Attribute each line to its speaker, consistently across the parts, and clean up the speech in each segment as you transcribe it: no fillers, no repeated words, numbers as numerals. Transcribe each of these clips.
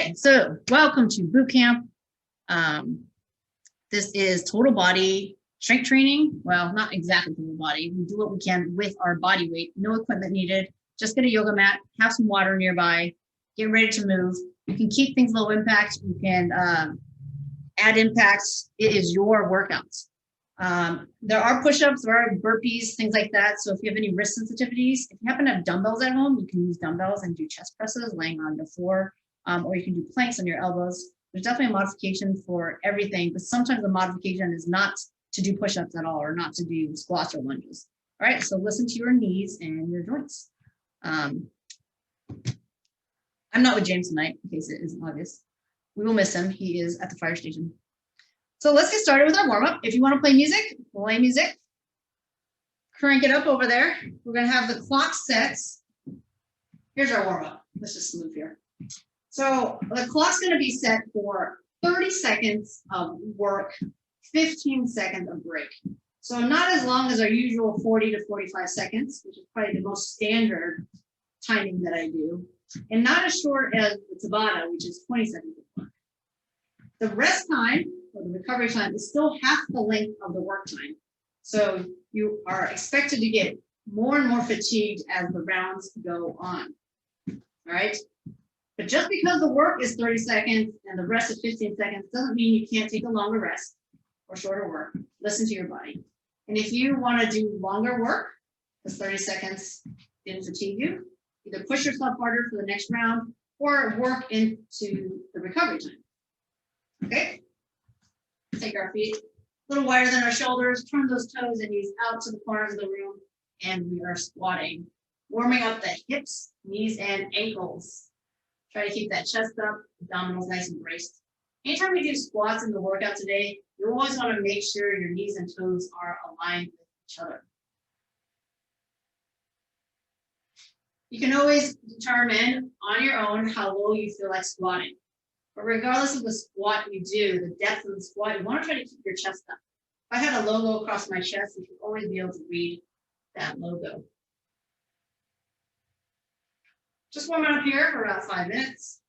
Speaker 1: Okay, so welcome to boot camp. This is total body strength training. Well, not exactly total body. We do what we can with our body weight. No equipment needed. Just get a yoga mat, have some water nearby, get ready to move. You can keep things low impact. You can add impacts. It is your workouts. There are push-ups, there are burpees, things like that. So if you have any wrist sensitivities, if you happen to have dumbbells at home, you can use dumbbells and do chest presses laying on the floor, or you can do planks on your elbows. There's definitely a modification for everything, but sometimes the modification is not to do push-ups at all or not to do squats or lunges. All right, so listen to your knees and your joints. I'm not with James tonight, in case it isn't obvious. We will miss him. He is at the fire station. So let's get started with our warm-up. If you want to play music, play music. Crank it up over there. We're going to have the clock sets. Here's our warm-up. Let's just move here. So the clock's going to be set for 30 seconds of work, 15 seconds of break. So not as long as our usual 40 to 45 seconds, which is probably the most standard timing that I do, and not as short as the Tabata, which is 20 seconds of work. The rest time, or the recovery time, is still half the length of the work time. So you are expected to get more and more fatigued as the rounds go on. All right. But just because the work is 30 seconds and the rest is 15 seconds doesn't mean you can't take a longer rest or shorter work. Listen to your body. And if you want to do longer work, because 30 seconds didn't fatigue you, either push yourself harder for the next round or work into the recovery time. Okay? Take our feet a little wider than our shoulders, turn those toes and knees out to the corners of the room, and we are squatting. Warming up the hips, knees, and ankles. Try to keep that chest up, abdominals nice and braced. Anytime we do squats in the workout today, you always want to make sure your knees and toes are aligned with each other. You can always determine on your own how low you feel like squatting. But regardless of the squat you do, the depth of the squat, you want to try to keep your chest up. If I had a logo across my chest, you should always be able to read that logo. Just warming up here for about 5 minutes.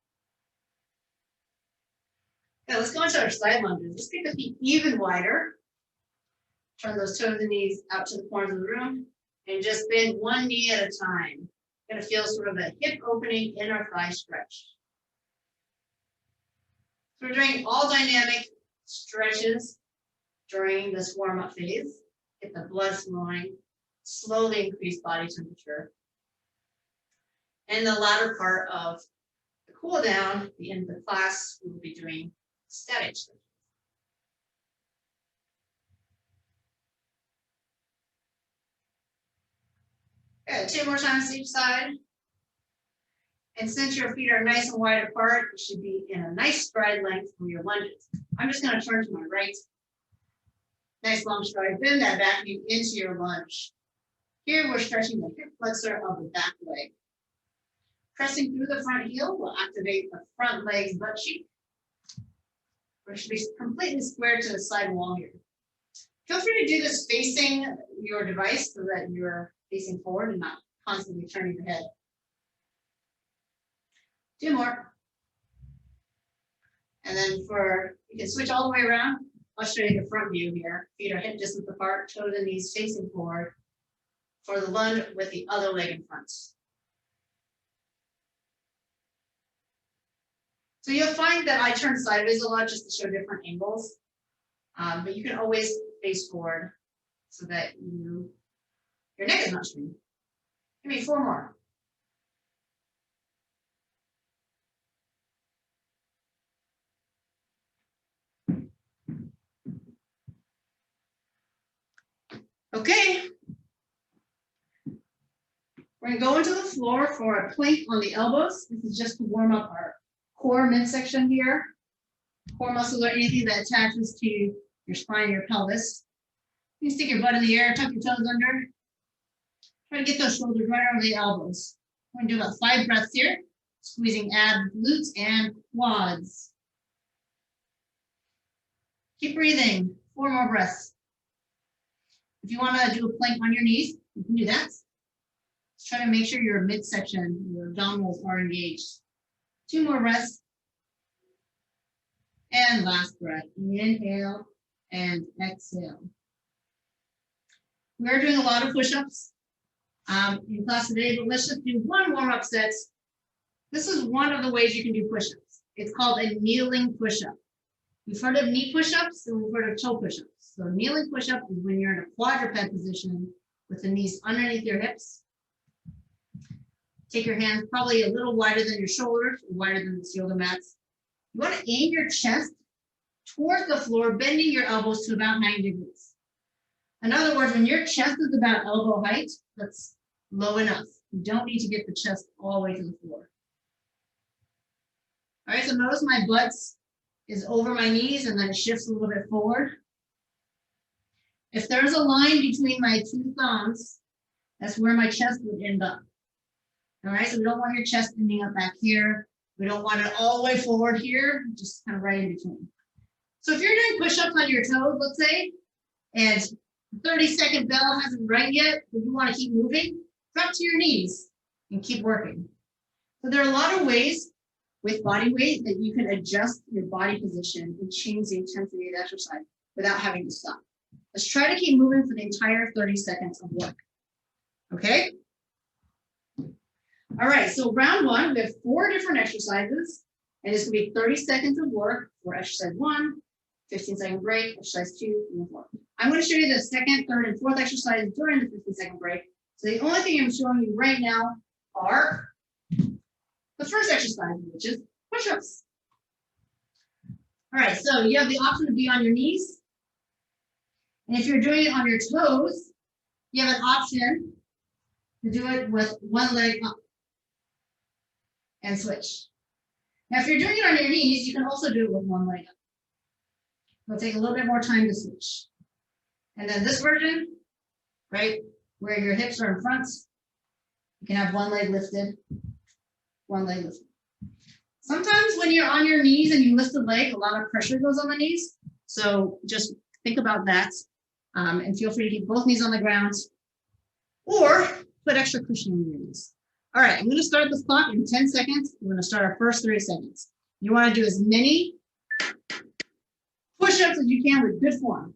Speaker 1: Okay, let's go into our side lunges. Let's get the feet even wider. Turn those toes and knees out to the corners of the room and just bend one knee at a time. You're gonna feel sort of a hip opening in our thigh stretch. So we're doing all dynamic stretches during this warm-up phase. Get the blood flowing, slowly increase body temperature. And the latter part of the cool down, the end of the class, we will be doing static stretches. Okay, 2 more times each side. And since your feet are nice and wide apart, you should be in a nice stride length for your lunges. I'm just going to turn to my right. Nice long stride. Bend that back knee into your lunge. Here we're stretching the hip flexor of the back leg. Pressing through the front heel will activate the front leg's butt cheek. We should be completely square to the side wall here. Feel free to do this facing your device so that you're facing forward and not constantly turning your head. 2 more. And then you can switch all the way around. I'll show you the front view here. Feet are hip distance apart, toes and knees facing forward for the lunge with the other leg in front. So you'll find that I turn sideways a lot just to show different angles, but you can always face forward so that your neck is not straining. Give me 4 more. Okay. We're going to go into the floor for a plank on the elbows. This is just to warm up our core midsection here. Core muscles are anything that attaches to your spine, your pelvis. You can stick your butt in the air, tuck your toes under. Try to get those shoulders right over the elbows. We're going to do about 5 breaths here, squeezing abs, glutes, and quads. Keep breathing. 4 more breaths. If you want to do a plank on your knees, you can do that. Just try to make sure your midsection, your abdominals are engaged. 2 more breaths. And last breath, inhale and exhale. We're doing a lot of push-ups in class today, but let's just do one warm-up set. This is one of the ways you can do push-ups. It's called a kneeling push-up. We've heard of knee push-ups and we've heard of toe push-ups. So kneeling push-up is when you're in a quadruped position with the knees underneath your hips. Take your hands probably a little wider than your shoulders, wider than the yoga mats. You want to aim your chest towards the floor, bending your elbows to about 90 degrees. In other words, when your chest is about elbow height, that's low enough. You don't need to get the chest all the way to the floor. All right, so notice my butt is over my knees and then it shifts a little bit forward. If there's a line between my two thumbs, that's where my chest would end up. All right, so we don't want your chest ending up back here. We don't want it all the way forward here, just kind of right in between. So if you're doing push-ups on your toes, let's say, and the 30-second bell hasn't rang yet, but you want to keep moving, drop to your knees and keep working. So there are a lot of ways with body weight that you can adjust your body position and change the intensity of the exercise without having to stop. Let's try to keep moving for the entire 30 seconds of work. Okay? All right, so round one, we have 4 different exercises, and it's gonna be 30 seconds of work for exercise 1, 15-second break, exercise 2, and 4. I'm gonna show you the second, third, and fourth exercise during the 15-second break. So the only thing I'm showing you right now are the first exercise, which is push-ups. All right, so you have the option to be on your knees. And if you're doing it on your toes, you have an option to do it with one leg up and switch. Now, if you're doing it on your knees, you can also do it with one leg up. It'll take a little bit more time to switch. And then this version, right, where your hips are in front, you can have one leg lifted, one leg lifted. Sometimes when you're on your knees and you lift the leg, a lot of pressure goes on the knees. So just think about that and feel free to keep both knees on the ground or put extra cushion on your knees. All right, I'm going to start the clock in 10 seconds. We're going to start our first 30 seconds. You want to do as many push-ups as you can with good form.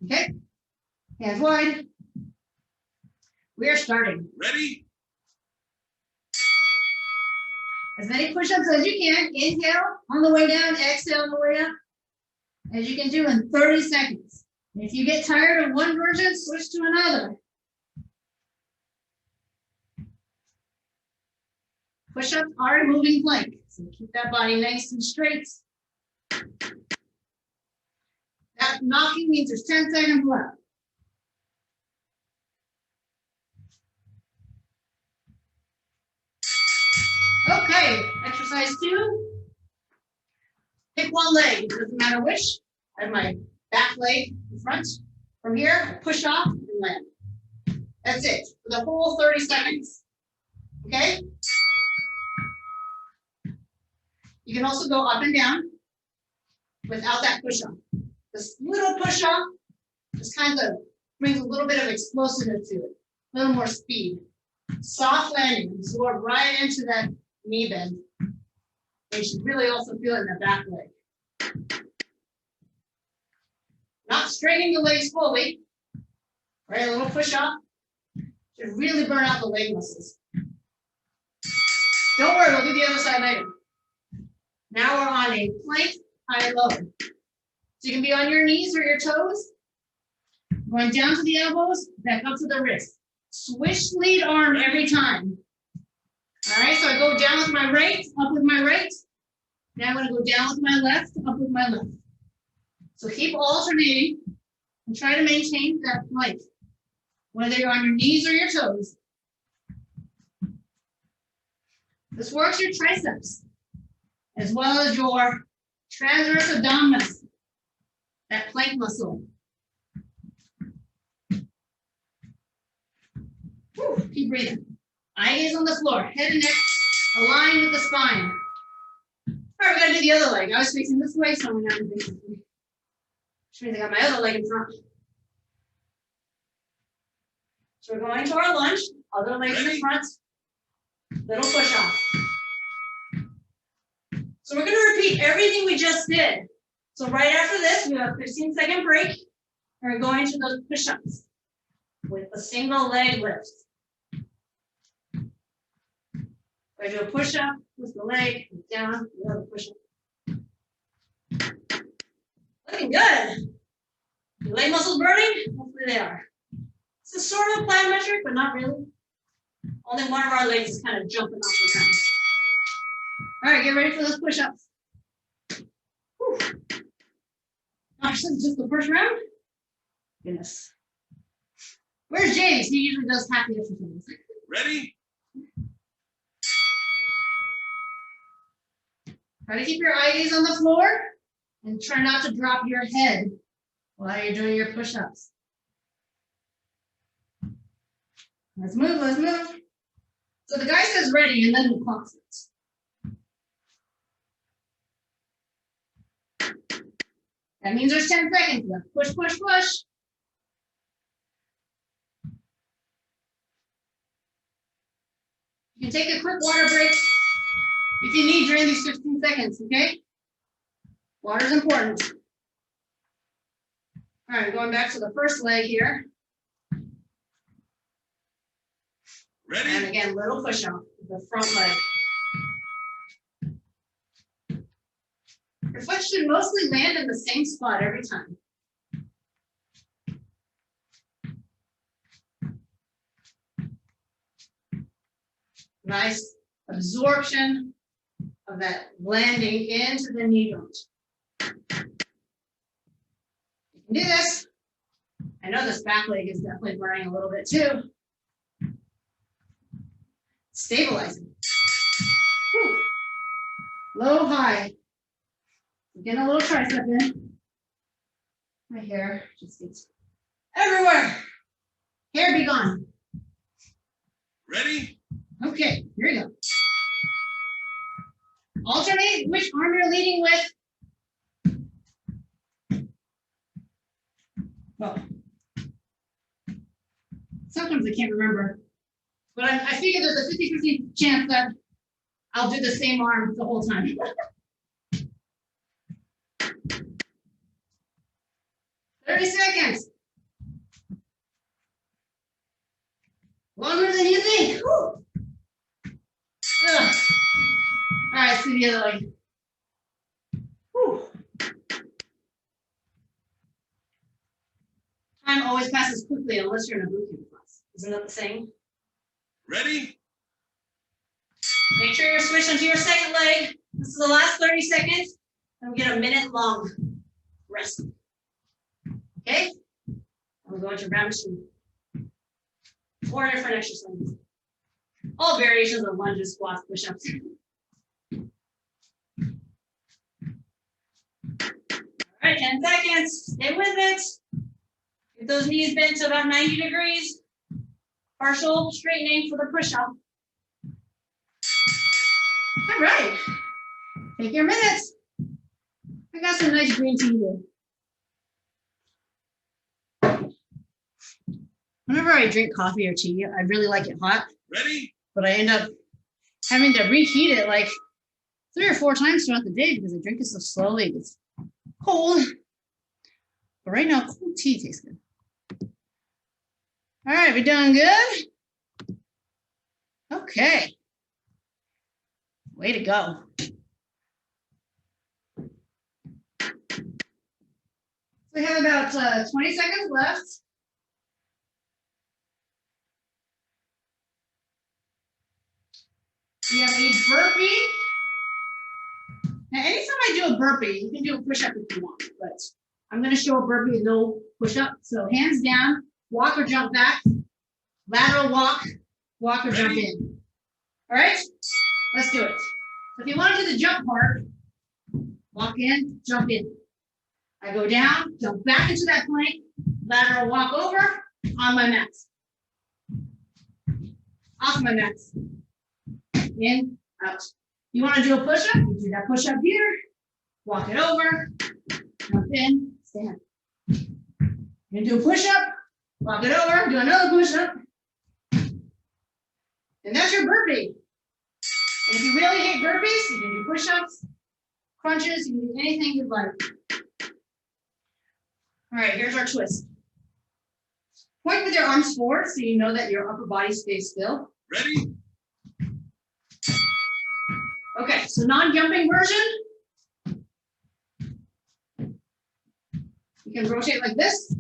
Speaker 1: Okay? Hands wide. We are starting.
Speaker 2: Ready?
Speaker 1: As many push-ups as you can. Inhale on the way down, exhale on the way up. As you can do in 30 seconds. And if you get tired of one version, switch to another. Push-ups are a moving plank, so keep that body nice and straight. That knocking means there's 10 seconds left. Okay, exercise 2. Pick one leg, it doesn't matter which. I have my back leg in front. From here, push off and land. That's it, for the whole 30 seconds. Okay? You can also go up and down without that push-off. This little push-off just kind of brings a little bit of explosiveness to it, a little more speed. Soft landing, absorb right into that knee bend. And you should really also feel it in the back leg. Not straightening the legs fully, right? A little push-off should really burn out the leg muscles. Don't worry, we'll do the other side later. Now we're on a plank, high and low. So you can be on your knees or your toes, going down to the elbows, back up to the wrist. Switch lead arm every time. All right, so I go down with my right, up with my right. Now I'm going to go down with my left, up with my left. So keep alternating and try to maintain that plank, whether you're on your knees or your toes. This works your triceps, as well as your transverse abdominis, that plank muscle. Whew, keep breathing. Eye gaze on the floor, head and neck aligned with the spine. All right, we're gonna do the other leg. I was facing this way, so I'm now facing this way. Which means I got my other leg in front. So we're going to our lunge, other leg in the front, little push off. So we're going to repeat everything we just did. So right after this, we have a 15-second break. We're going to those push-ups with a single leg lift. I do a push-up with the leg down, another push-up. Looking good. Your leg muscles burning? Hopefully they are. This is sort of a plyometric, but not really. Only one of our legs is kind of jumping off the ground. All right, get ready for those push-ups. Gosh, this is just the first round? Goodness. Where's James? He usually does half the exercises.
Speaker 2: Ready?
Speaker 1: Try to keep your eyes on the floor and try not to drop your head while you're doing your push-ups. Let's move, let's move. So the guy says ready and then the clock starts. That means there's 10 seconds left. Push, push, push. You can take a quick water break if you need during these 15 seconds, okay? Water is important. All right, going back to the first leg here.
Speaker 2: Ready?
Speaker 1: And again, little push up with the front leg. Your foot should mostly land in the same spot every time. Nice absorption of that landing into the knee joint. You can do this. I know this back leg is definitely burning a little bit too. Stabilizing. Whew. Low, high. Getting a little tricep in. My hair just gets everywhere. Hair be gone.
Speaker 2: Ready?
Speaker 1: Okay, here we go. Alternate which arm you're leading with. Well, sometimes I can't remember, but I figure there's a 50-50 chance that I'll do the same arm the whole time. 30 seconds. Longer than you think. Whew. Ugh. All right, let's do the other leg. Whew. Time always passes quickly unless you're in a boot camp class. Isn't that the saying?
Speaker 2: Ready?
Speaker 1: Make sure you're switching to your second leg. This is the last 30 seconds. And we get a minute long rest. Okay? We're going to round 2. 4 different exercises. All variations of lunges, squats, push-ups. All right, 10 seconds. Stay with it. Get those knees bent to about 90 degrees. Partial straightening for the push-up. All right. Take your minutes. I got some nice green tea here. Whenever I drink coffee or tea, I really like it hot.
Speaker 2: Ready?
Speaker 1: But I end up having to reheat it like 3 or 4 times throughout the day because I drink it so slowly. It gets cold. But right now, cold tea tastes good. All right, we doing good? Okay. Way to go. We have about 20 seconds left. We have a burpee. Now, anytime I do a burpee, you can do a push-up if you want, but I'm going to show a burpee with no push-up. So hands down, walk or jump back, lateral walk, walk or jump in. All right, let's do it. So if you want to do the jump part, walk in, jump in. I go down, jump back into that plank, lateral walk over, on my mat. Off my mat. In, out. You want to do a push-up? You do that push-up here, walk it over, jump in, stand. You're going to do a push-up, walk it over, do another push-up. And that's your burpee. And if you really hate burpees, you can do push-ups, crunches, you can do anything you'd like. All right, here's our twist. Point with your arms forward so you know that your upper body stays still.
Speaker 2: Ready?
Speaker 1: Okay, so non-jumping version. You can rotate like this.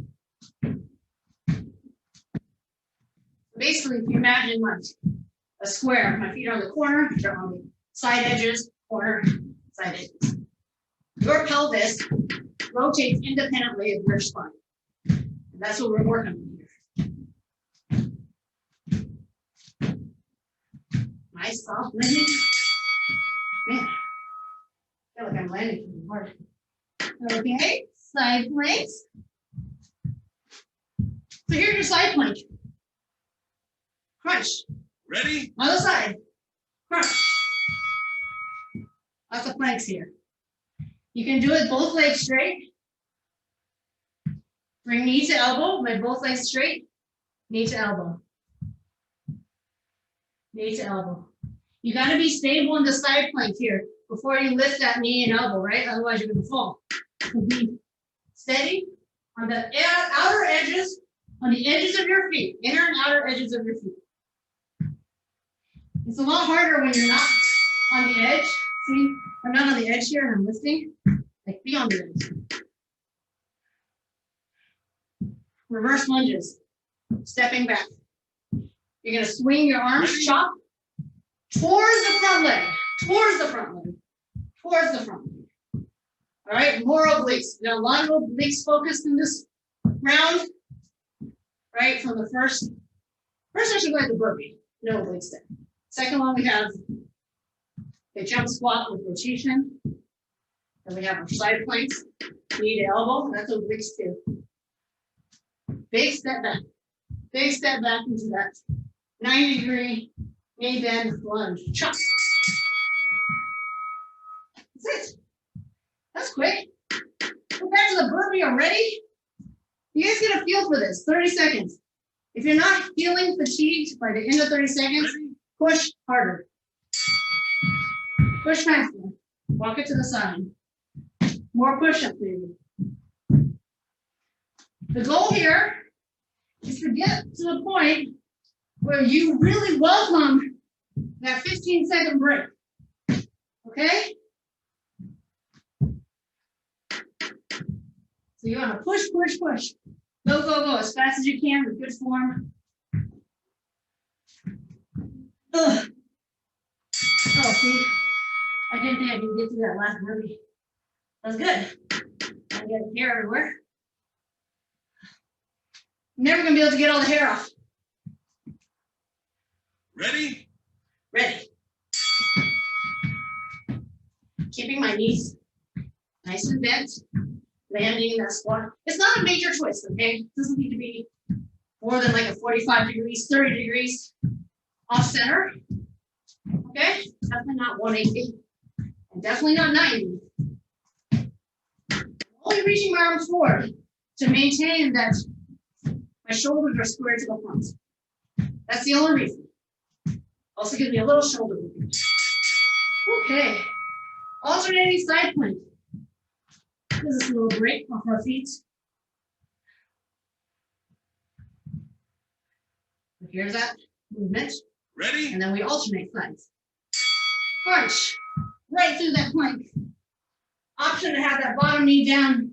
Speaker 1: Basically, if you imagine like a square, my feet are on the corner, they're on the side edges, corner, side edges. Your pelvis rotates independently of your spine. And that's what we're working on here. Nice soft landing. Man, I feel like I'm landing pretty hard. Okay, side planks. So here's your side plank. Crunch.
Speaker 2: Ready?
Speaker 1: Other side. Crunch. Lots of planks here. You can do it both legs straight. Bring knee to elbow, with both legs straight. Knee to elbow. Knee to elbow. You got to be stable in the side plank here before you lift that knee and elbow, right? Otherwise, you're going to fall. So be steady on the outer edges, on the edges of your feet, inner and outer edges of your feet. It's a lot harder when you're not on the edge. See, I'm not on the edge here and I'm lifting. Like, be on the edge. Reverse lunges, stepping back. You're going to swing your arms, chop towards the front leg, towards the front leg, towards the front leg. All right, more obliques. You got a lot of obliques focused in this round, right? From the first I should go at the burpee, no obliques there. Second one, we have the jump squat with rotation. Then we have our side planks, knee to elbow, that's obliques too. Big step back into that 90-degree knee bend lunge. Chop. That's it. That's quick. Go back to the burpee already. You guys get a feel for this. 30 seconds. If you're not feeling fatigued by the end of 30 seconds, push harder. Push faster. Walk it to the side. More push-up, baby. The goal here is to get to the point where you really welcome that 15-second break. Okay? So you want to push, push, push. Go, go, go as fast as you can with good form. Ugh. Oh, see, I didn't think I could get through that last burpee. That was good. I get hair everywhere. Never gonna be able to get all the hair off.
Speaker 2: Ready?
Speaker 1: Ready. Keeping my knees nice and bent. Landing in that squat. It's not a major twist, okay? It doesn't need to be more than like a 45 degrees, 30 degrees off center. Okay? Definitely not 180. And definitely not 90. Only reaching my arms forward to maintain that my shoulders are square to the front. That's the only reason. Also gives me a little shoulder movement. Okay. Alternating side plank. Gives us a little break off our feet. Here's that movement.
Speaker 2: Ready?
Speaker 1: And then we alternate sides. Crunch. Right through that plank. Option to have that bottom knee down.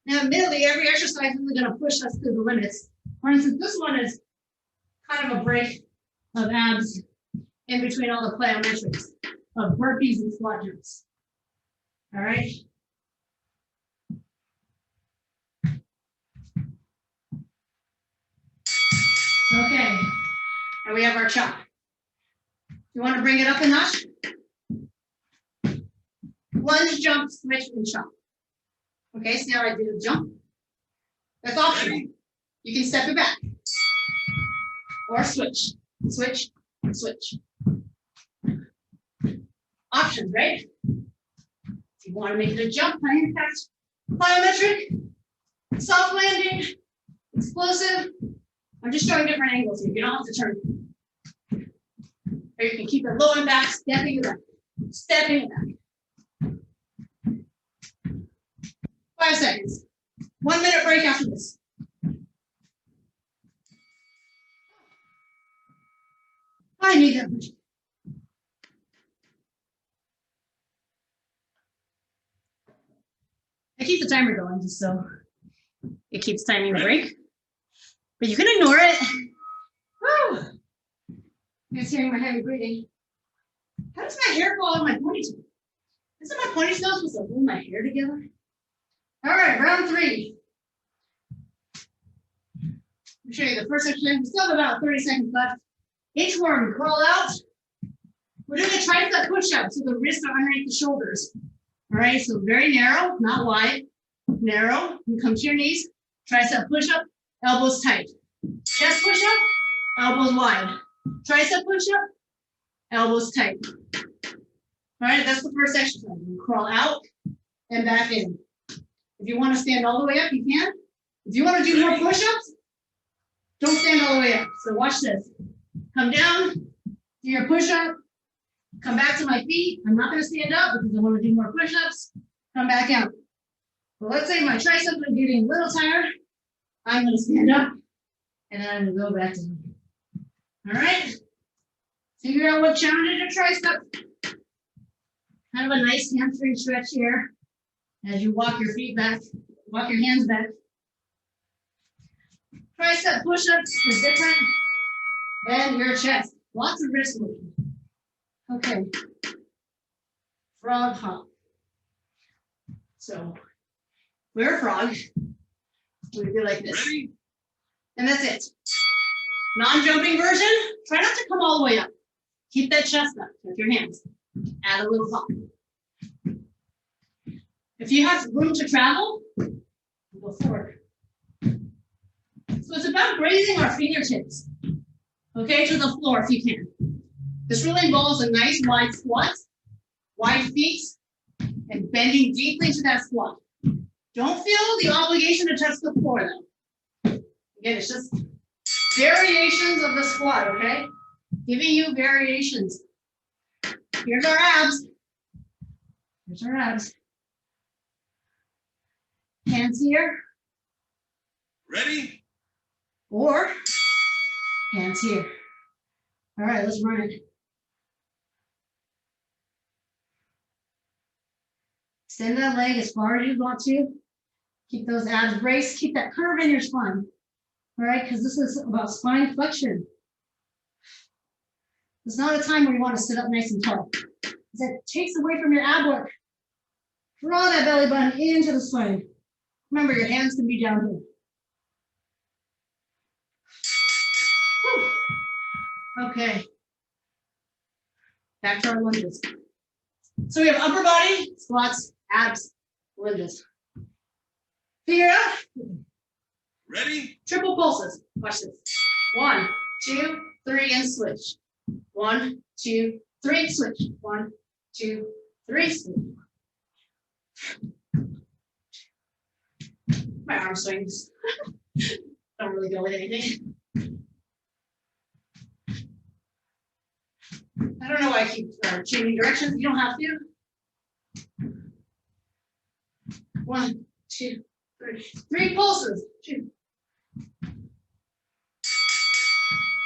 Speaker 1: Now, admittedly, every exercise isn't going to push us to the limits. For instance, this one is kind of a break of abs in between all the plyometrics of burpees and squat jumps. All right. Okay. And we have our chop. You want to bring it up a notch? Lunge, jump, switch, and chop. Okay, see how I did a jump? That's optional. You can step it back. Or switch. Switch, switch. Options, right? If you want to make it a jump, high impact, plyometric, soft landing, explosive. I'm just showing different angles here. You don't have to turn. Or you can keep it low and back, stepping it back, stepping it back. 5 seconds. 1 minute break after this. I need that much. I keep the timer going just so it keeps timing the break. But you can ignore it. Woo! You guys hearing my heavy breathing? How does my hair fall in my ponytail? Isn't my ponytail supposed to hold my hair together? All right, round 3. I'll show you the first exercise. We still have about 30 seconds left. Inchworm, crawl out. We're doing a tricep push-up, so the wrists are underneath the shoulders. All right, so very narrow, not wide. Narrow. You come to your knees. Tricep push-up, elbows tight. Chest push-up, elbows wide. Tricep push-up, elbows tight. All right, that's the first exercise. You crawl out and back in. If you want to stand all the way up, you can. If you want to do more push-ups, don't stand all the way up. So watch this. Come down, do your push-up. Come back to my feet. I'm not going to stand up because I want to do more push-ups. Come back out. But let's say my triceps are getting a little tired. I'm going to stand up and then I'm going to go back down. All right. Figure out what challenges your tricep. Kind of a nice hamstring stretch here as you walk your feet back, walk your hands back. Tricep push-ups is different than your chest. Lots of wrist movement. Okay. Frog hop. So we're a frog. We do like this.
Speaker 2: Ready?
Speaker 1: And that's it. Non-jumping version, try not to come all the way up. Keep that chest up with your hands. Add a little hop. If you have room to travel, go forward. So it's about grazing our fingertips, okay, to the floor if you can. This really involves a nice wide squat, wide feet, and bending deeply into that squat. Don't feel the obligation to touch the floor though. Again, it's just variations of the squat, okay? Giving you variations. Here's our abs. Here's our abs. Hands here.
Speaker 2: Ready?
Speaker 1: Or hands here. All right, let's run it. Extend that leg as far as you want to. Keep those abs braced. Keep that curve in your spine. All right, because this is about spine flexion. It's not a time where you want to sit up nice and tall. That takes away from your ab work. Draw that belly button into the spine. Remember, your hands can be down here. Whew. Okay. Back to our lunges. So we have upper body, squats, abs, lunges. Figure it out.
Speaker 2: Ready?
Speaker 1: Triple pulses. Watch this. 1, 2, 3, and switch. 1, 2, 3, switch. 1, 2, 3, switch. My arm swings. Don't really go with anything. I don't know why I keep changing directions. You don't have to. 1, 2, 3. 3 pulses. 2.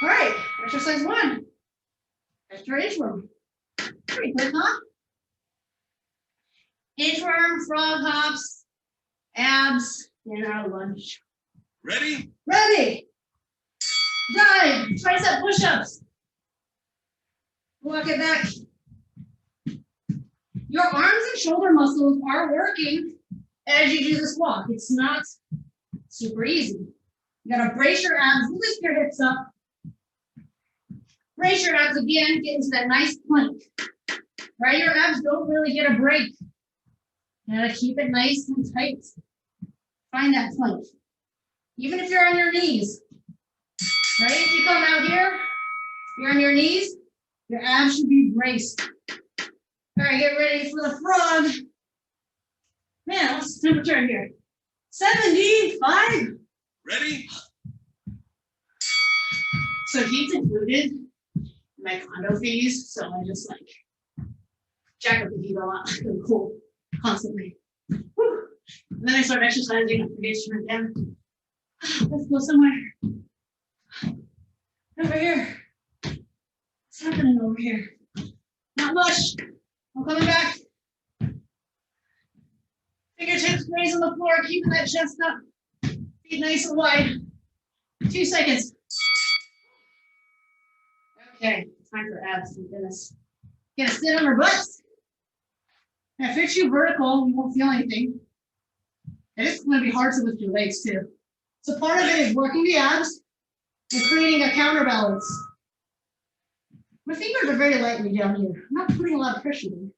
Speaker 1: All right, exercise 1. Extra inchworm. Pretty quick, huh? Inchworm, frog hops, abs, and our lunge.
Speaker 2: Ready?
Speaker 1: Ready. Dive. Tricep push-ups. Walk it back. Your arms and shoulder muscles are working as you do this walk. It's not super easy. You gotta brace your abs, lift your hips up. Brace your abs again, get into that nice plank. Right, your abs don't really get a break. You gotta keep it nice and tight. Find that plank. Even if you're on your knees. Right, if you come out here, you're on your knees, your abs should be braced. All right, get ready for the frog. Man, what's the temperature here? 75.
Speaker 2: Ready?
Speaker 1: So heat's included. my condo fees, so I just like jack up the heat a lot, really cool, constantly. Whew. And then I start exercising, I forget to run down. Let's go somewhere. Over here. What's happening over here? Not much. I'm coming back. Fingertips raised on the floor, keeping that chest up. Feet nice and wide. 2 seconds. Okay, time for abs, thank goodness. Gonna sit on our butts. Now, if you're too vertical, you won't feel anything. And it's gonna be hard to lift your legs too. So part of it is working the abs and creating a counterbalance. My fingers are very lightly down here. I'm not putting a lot of pressure there.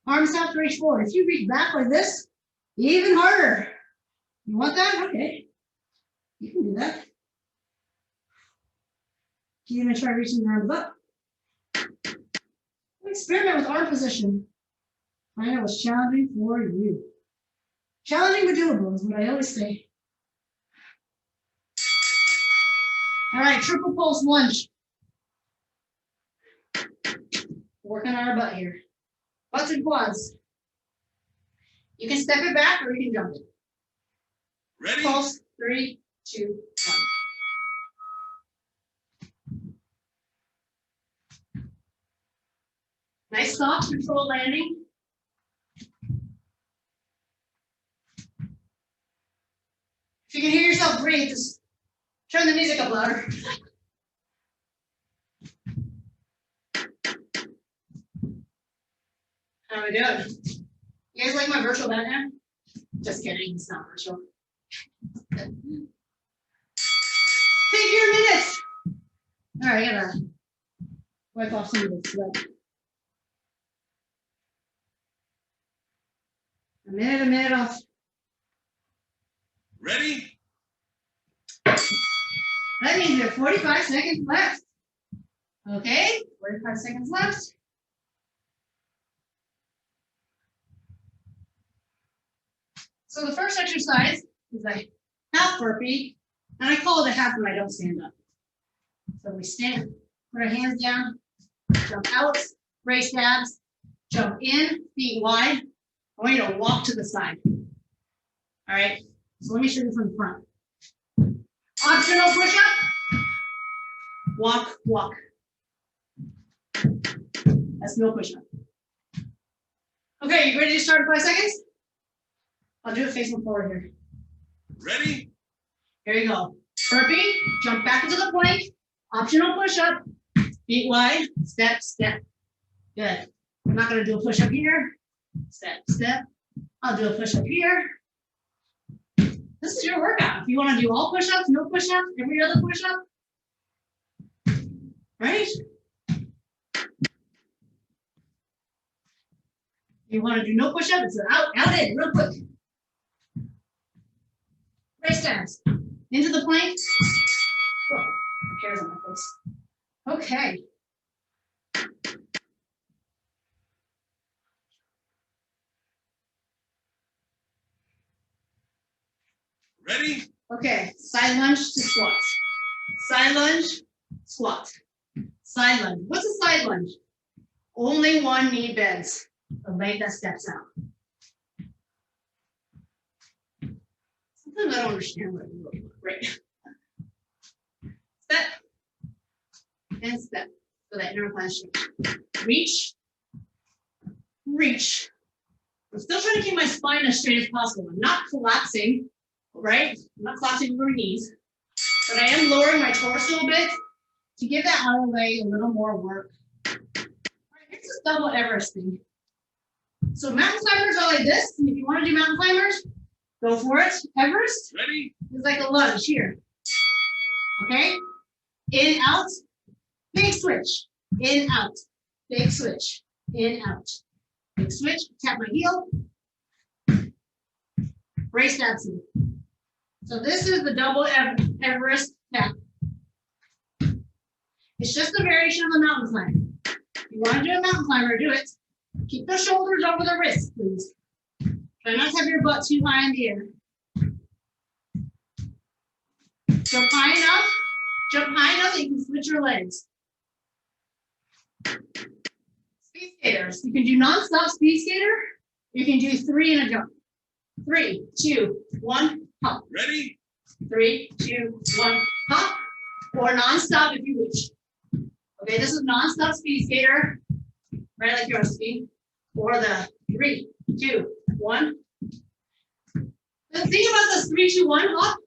Speaker 1: Arms out to reach forward. If you reach back like this, even harder. You want that? Okay. You can do that. You're gonna try reaching your arms up. Experiment with arm position. Find out what's challenging for you. Challenging but doable is what I always say. All right, triple pulse lunge. Working on our butt here. Butts and quads. You can step it back or you can jump it.
Speaker 2: Ready?
Speaker 1: Pulse, 3, 2, 1. Nice soft controlled landing. If you can hear yourself breathe, just turn the music up louder. How are we doing? You guys like my virtual background? Just kidding, it's not virtual. Take your minutes. All right, I gotta wipe off some of this sweat. A minute off.
Speaker 2: Ready?
Speaker 1: That means there are 45 seconds left. Okay, 45 seconds left. So the first exercise is a half burpee, and I call it a half when I don't stand up. So we stand, put our hands down, jump out, raise abs, jump in, feet wide. I want you to walk to the side. All right, so let me show you from the front. Optional push-up, walk, walk. That's no push-up. Okay, you ready to start in 5 seconds? I'll do it facing forward here.
Speaker 2: Ready?
Speaker 1: Here you go. Burpee, jump back into the plank, optional push-up, feet wide, step, step. Good. I'm not gonna do a push-up here. Step, step. I'll do a push-up here. This is your workout. If you want to do all push-ups, no push-ups, every other push-up, right? You want to do no push-up, it's out in, real quick. Raise abs. Into the plank. Oh, hairs on my face. Okay.
Speaker 2: Ready?
Speaker 1: Okay, side lunge to squats. Side lunge, squat. Side lunge. What's a side lunge? Only one knee bends. A leg that steps out. Sometimes I don't understand what it really looks like. Right. Step and step for that inner planche. Reach, reach. I'm still trying to keep my spine as straight as possible. I'm not collapsing, right? I'm not collapsing over my knees, but I am lowering my torso a bit to give that outer leg a little more work. All right, here's this double Everest thing. So mountain climbers are like this, and if you want to do mountain climbers, go for it. Everest
Speaker 2: Ready?
Speaker 1: is like a lunge here. Okay? In, out, big switch. In, out, big switch. In, out, big switch. Tap my heel. Brace that through. So this is the double Everest tap. It's just a variation of the mountain climb. If you want to do a mountain climber, do it. Keep the shoulders over the wrists, please. Try not to have your butt too high in the air. Jump high enough Jump high enough that you can switch your legs. Speed skaters. You can do non-stop speed skater. You can do 3 in a jump. 3, 2, 1, hop.
Speaker 2: Ready?
Speaker 1: 3, 2, 1, hop. Or non-stop if you wish. Okay, this is non-stop speed skater. Right, like you're on speed. Or the 3, 2, 1. The thing about this 3, 2, 1 hop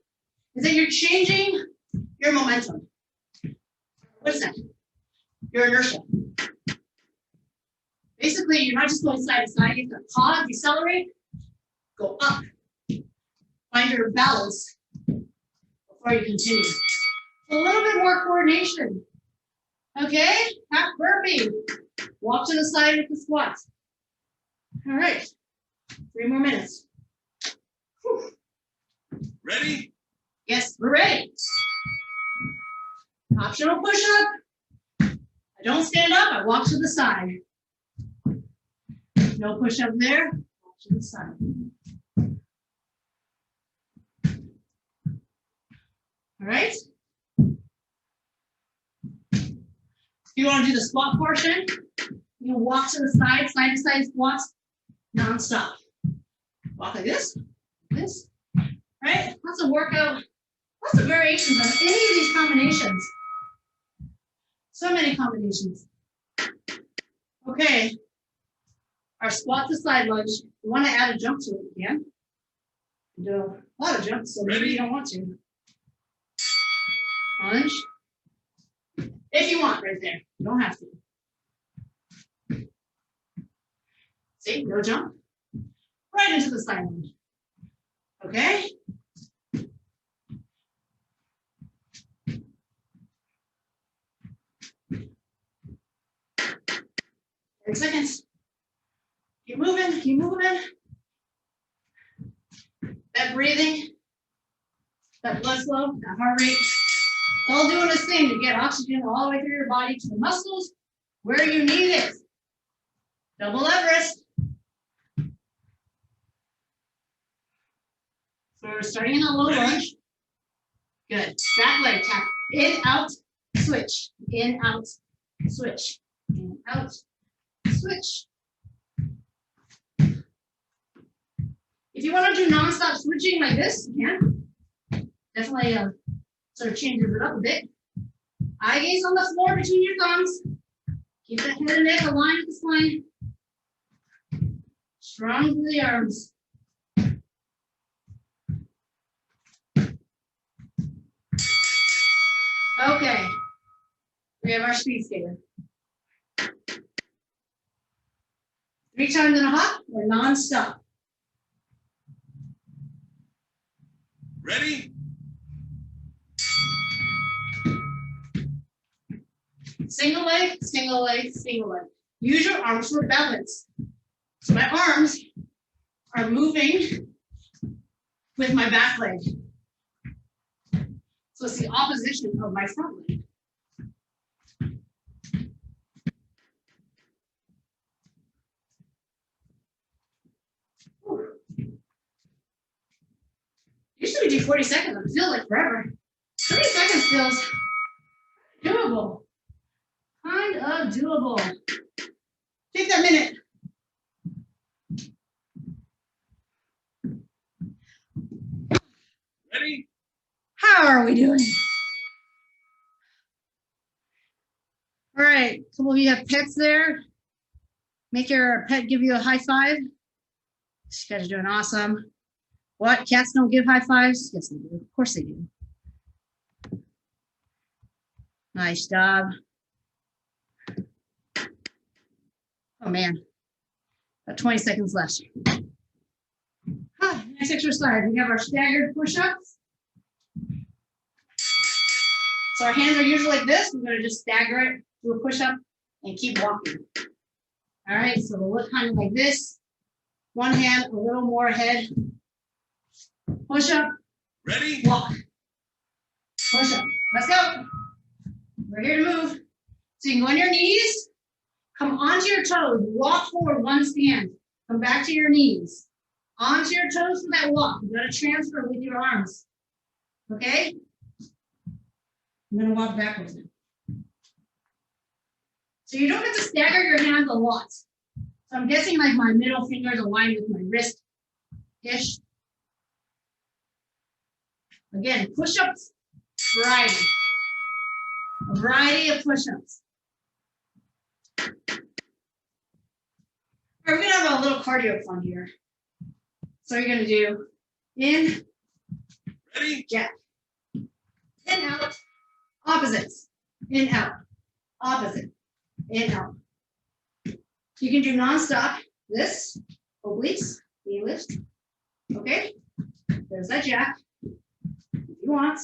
Speaker 1: is that you're changing your momentum. What is that? Your inertia. Basically, you're not just going side to side. You have to pause, decelerate, go up. Find your balance before you continue. A little bit more coordination. Okay, half burpee. Walk to the side with the squats. All right, 3 more minutes. Whew.
Speaker 2: Ready?
Speaker 1: Yes, we're ready. Optional push-up. I don't stand up, I walk to the side. No push-up there, walk to the side. All right. If you want to do the squat portion, you walk to the side, side to side squats, non-stop. Walk like this, right? Lots of workout, lots of variations on any of these combinations. So many combinations. Okay, our squat to side lunge. You want to add a jump to it, you can. Do a lot of jumps, so maybe you don't want to. Lunge. If you want, right there. You don't have to. See, no jump. Right into the side lunge. Okay? 10 seconds. Keep moving, keep moving. That breathing, that blood flow, that heart rate, all doing this thing to get oxygen all the way through your body to the muscles where you need it. Double Everest. So we're starting in a low lunge. Good. Back leg tap. In, out, switch. In, out, switch. In, out, switch. If you want to do non-stop switching like this, you can. Definitely sort of changes it up a bit. Eye gaze on the floor between your thumbs. Keep the head and neck aligned with the spine. Strong through the arms. Okay. We have our speed skater. 3 times in a hop or non-stop.
Speaker 2: Ready?
Speaker 1: Single leg, single leg, single leg. Use your arms for balance. So my arms are moving with my back leg. So it's the opposition of my front leg. Whew. Usually we do 40 seconds. It feels like forever. 30 seconds feels doable. Kind of doable. Take that minute.
Speaker 2: Ready?
Speaker 1: How are we doing? All right, a couple of you have pets there. Make your pet give you a high five. You guys are doing awesome. What? Cats don't give high fives? Yes, they do. Of course they do. Nice job. Oh man, about 20 seconds left. Next exercise, we have our staggered push-ups. So our hands are usually like this. We're going to just stagger it, do a push-up, and keep walking. All right, so we'll look kind of like this. One hand, a little more ahead. Push-up.
Speaker 2: Ready?
Speaker 1: Walk. Push-up. Let's go. We're here to move. So you can go on your knees. Come onto your toes. Walk forward one stand. Come back to your knees. Onto your toes for that walk. You got to transfer with your arms. Okay? I'm going to walk backwards now. So you don't have to stagger your hands a lot. So I'm guessing like my middle finger is aligned with my wrist-ish. Again, push-ups, variety. A variety of push-ups. All right, we're going to have a little cardio fun here. So you're going to do in,
Speaker 2: Ready?
Speaker 1: jack. In, out, opposites. In, out, opposite. In, out. You can do non-stop. This, obliques, knee lift. Okay, there's that jack. If you want.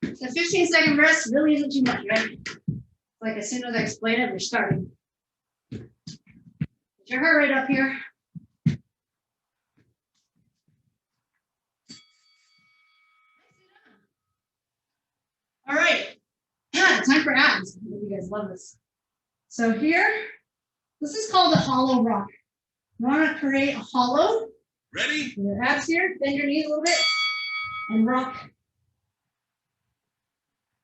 Speaker 1: The 15-second rest really isn't too much, right? Like as soon as I explain it, we're starting. Get your heart rate up here. All right. Yeah, time for abs. I know you guys love this. So here, this is called a hollow rock. You want to create a hollow.
Speaker 2: Ready?
Speaker 1: Your abs here, bend your knees a little bit, and rock.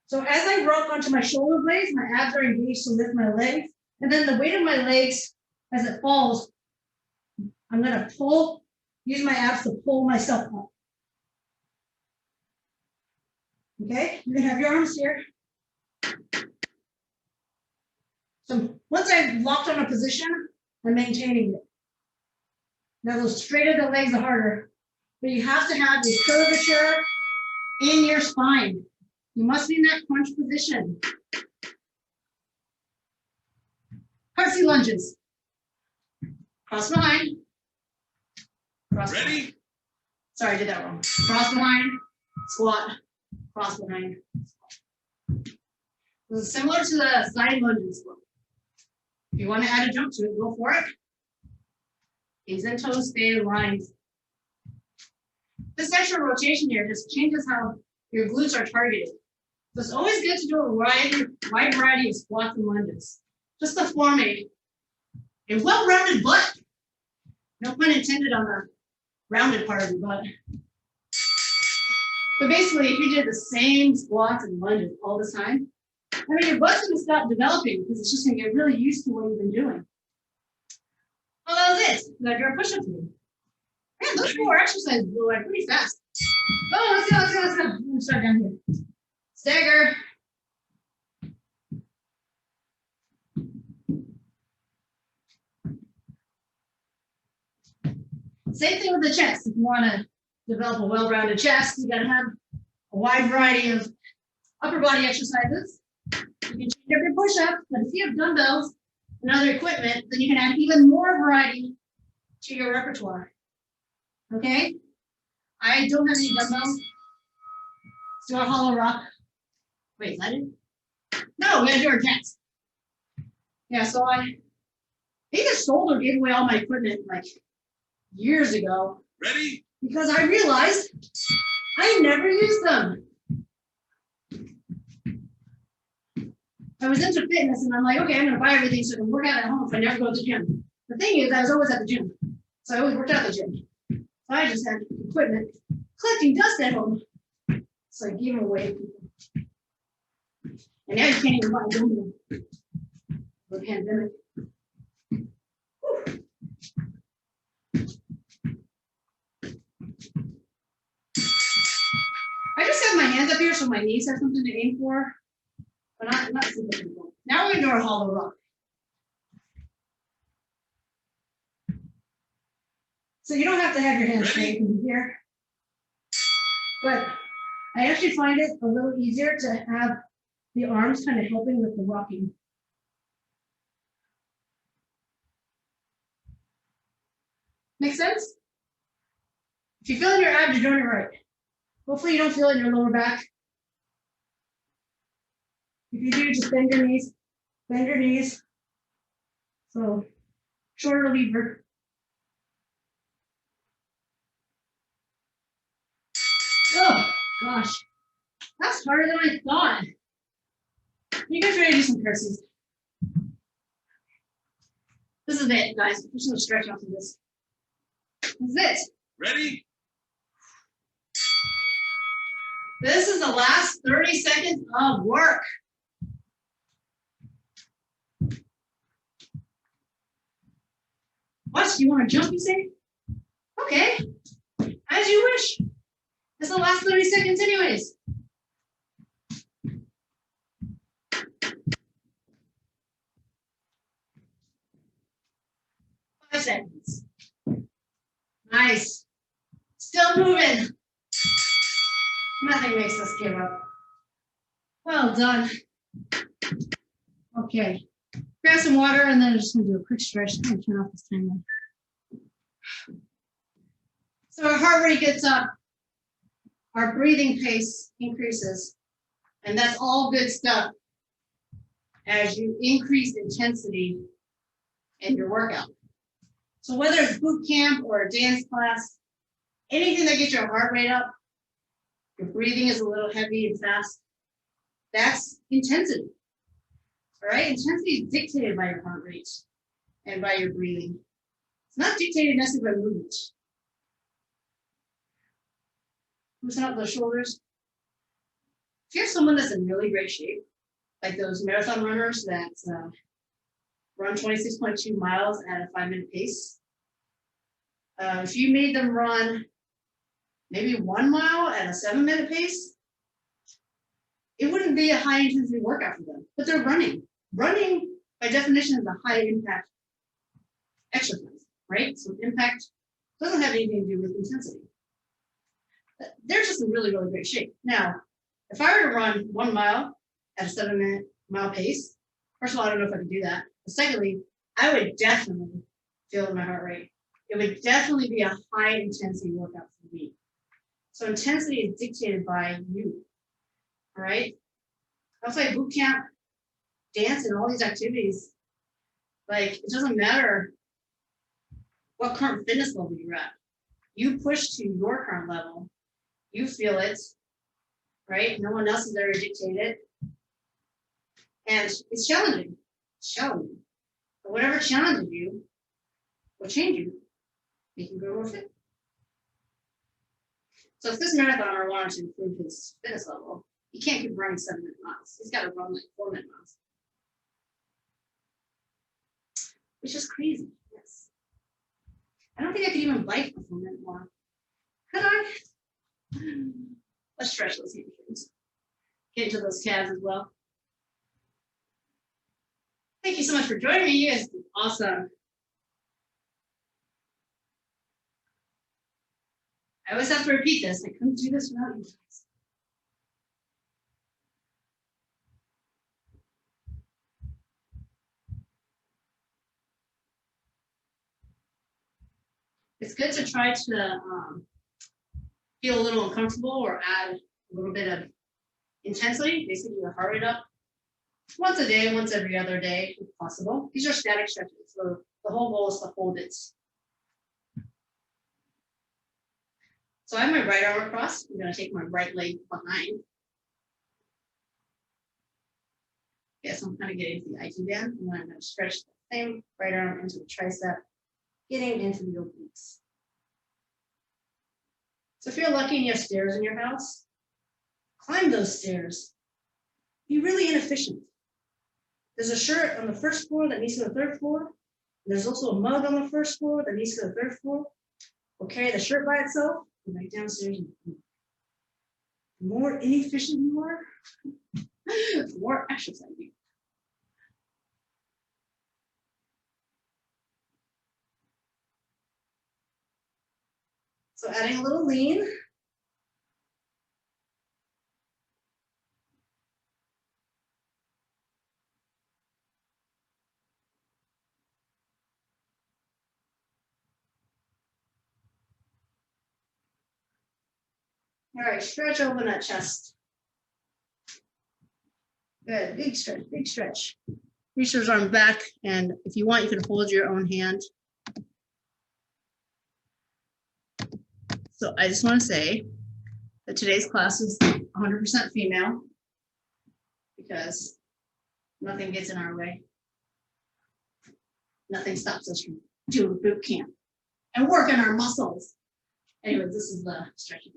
Speaker 1: So as I rock onto my shoulder blades, my abs are engaged to lift my legs. And then the weight of my legs, as it falls, I'm going to pull, use my abs to pull myself up. Okay, you're going to have your arms here. So once I've locked on a position, I'm maintaining it. Now, the straighter the legs, the harder. But you have to have the curvature in your spine. You must be in that crunch position. Heartsy lunges. Cross behind. Cross
Speaker 2: Ready?
Speaker 1: behind. Sorry, I did that wrong. Cross behind, squat, cross behind, squat. This is similar to the side lunges. If you want to add a jump to it, go for it. Knees and toes stay aligned. This extra rotation here just changes how your glutes are targeted. So it's always good to do a wide variety of squats and lunges, just to form a well-rounded butt. No pun intended on the rounded part of your butt. But basically, if you did the same squats and lunges all the time, I mean, your butt's going to stop developing because it's just going to get really used to what you've been doing. Well, that was it. Now do our push-ups here. Man, those 4 exercises go like pretty fast. Oh, let's go, let's go, let's go. I'm gonna start down here. Stagger. Same thing with the chest. If you want to develop a well-rounded chest, you got to have a wide variety of upper body exercises. You can change up your push-ups, but if you have dumbbells and other equipment, then you can add even more variety to your repertoire. Okay? I don't have any dumbbells. Let's do our hollow rock. Wait, is that it? No, we gotta do our jacks. Yeah, so I think the shoulder gave away all my equipment like years ago.
Speaker 2: Ready?
Speaker 1: Because I realized I never used them. I was into fitness and I'm like, okay, I'm gonna buy everything so I can work out at home if I never go to the gym. The thing is, I was always at the gym. So I always worked out at the gym. So I just had equipment collecting dust at home. So I gave them away to people. And now you can't even buy a dumbbell. The pandemic. Whew. I just have my hands up here so my knees have something to aim for, but not super difficult. Now we're going to do our hollow rock. So you don't have to have your hands straight, you can be here. But I actually find it a little easier to have the arms kind of helping with the rocking. Make sense? If you feel in your abs, you're doing it right. Hopefully you don't feel it in your lower back. If you do, just bend your knees. Bend your knees. So, shorter lever. Oh, gosh. That's harder than I thought. You guys ready to do some curtsies? This is it, guys. I'm just going to stretch off of this. This is it.
Speaker 2: Ready?
Speaker 1: This is the last 30 seconds of work. What? You want to jump, you say? Okay, as you wish. It's the last 30 seconds anyways. Five seconds. Nice. Still moving. Nothing makes us give up. Well done. Okay. Grab some water and then I'm just going to do a quick stretch. I'm going to turn off this timer. So our heart rate gets up. Our breathing pace increases. And that's all good stuff as you increase intensity in your workout. So whether it's boot camp or a dance class, anything that gets your heart rate up, your breathing is a little heavy and fast, that's intensity. All right, intensity is dictated by your heart rate and by your breathing. It's not dictated necessarily by movement. Loosen up those shoulders. If you have someone that's in really great shape, like those marathon runners that run 26.2 miles at a 5-minute pace, if you made them run maybe 1 mile at a 7-minute pace, it wouldn't be a high intensity workout for them, but they're running. Running, by definition, is a high impact exercise, right? So impact doesn't have anything to do with intensity. They're just in really, really great shape. Now, if I were to run 1 mile at a 7-minute mile pace, first of all, I don't know if I could do that. But secondly, I would definitely feel my heart rate. It would definitely be a high intensity workout for me. So intensity is dictated by you. All right. Outside boot camp, dance, and all these activities, like it doesn't matter what current fitness level you're at. You push to your current level, you feel it, right? No one else is there to dictate it. And it's challenging. It's challenging. But whatever challenges you will change you. Make you grow more fit. So if this marathoner wanted to improve his fitness level, he can't keep running 7-minute miles. He's got to run like 4-minute miles. Which is crazy, yes. I don't think I could even bike for 4 minutes more. Could I? Let's stretch those hamstrings. Get into those calves as well. Thank you so much for joining me. You guys did awesome. I always have to repeat this. I couldn't do this without you guys. It's good to try to feel a little uncomfortable or add a little bit of intensity, basically your heart rate up. Once a day, once every other day, if possible. These are static stretches, so the whole goal is to hold it. So I have my right arm across. I'm going to take my right leg behind. Yes, I'm kind of getting to the IT band, and then I'm going to stretch the same right arm into the tricep, getting into the obliques. So if you're lucky and you have stairs in your house, climb those stairs. Be really inefficient. There's a shirt on the first floor that needs to the third floor. There's also a mug on the first floor that needs to the third floor. We'll carry the shirt by itself and right downstairs. The more inefficient you are, the more exercise you do. So adding a little lean. All right, stretch, open that chest. Good, big stretch, big stretch. Reach those arms back, and if you want, you can hold your own hand. So I just want to say that today's class is 100% female because nothing gets in our way. Nothing stops us from doing boot camp and working our muscles. Anyways, this is the stretching.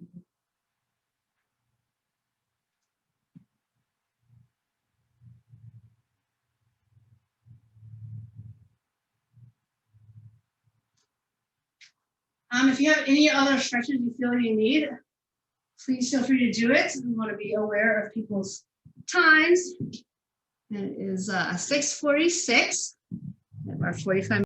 Speaker 1: If you have any other stretches you feel you need, please feel free to do it. We want to be aware of people's times. It is 6:46. We have our 45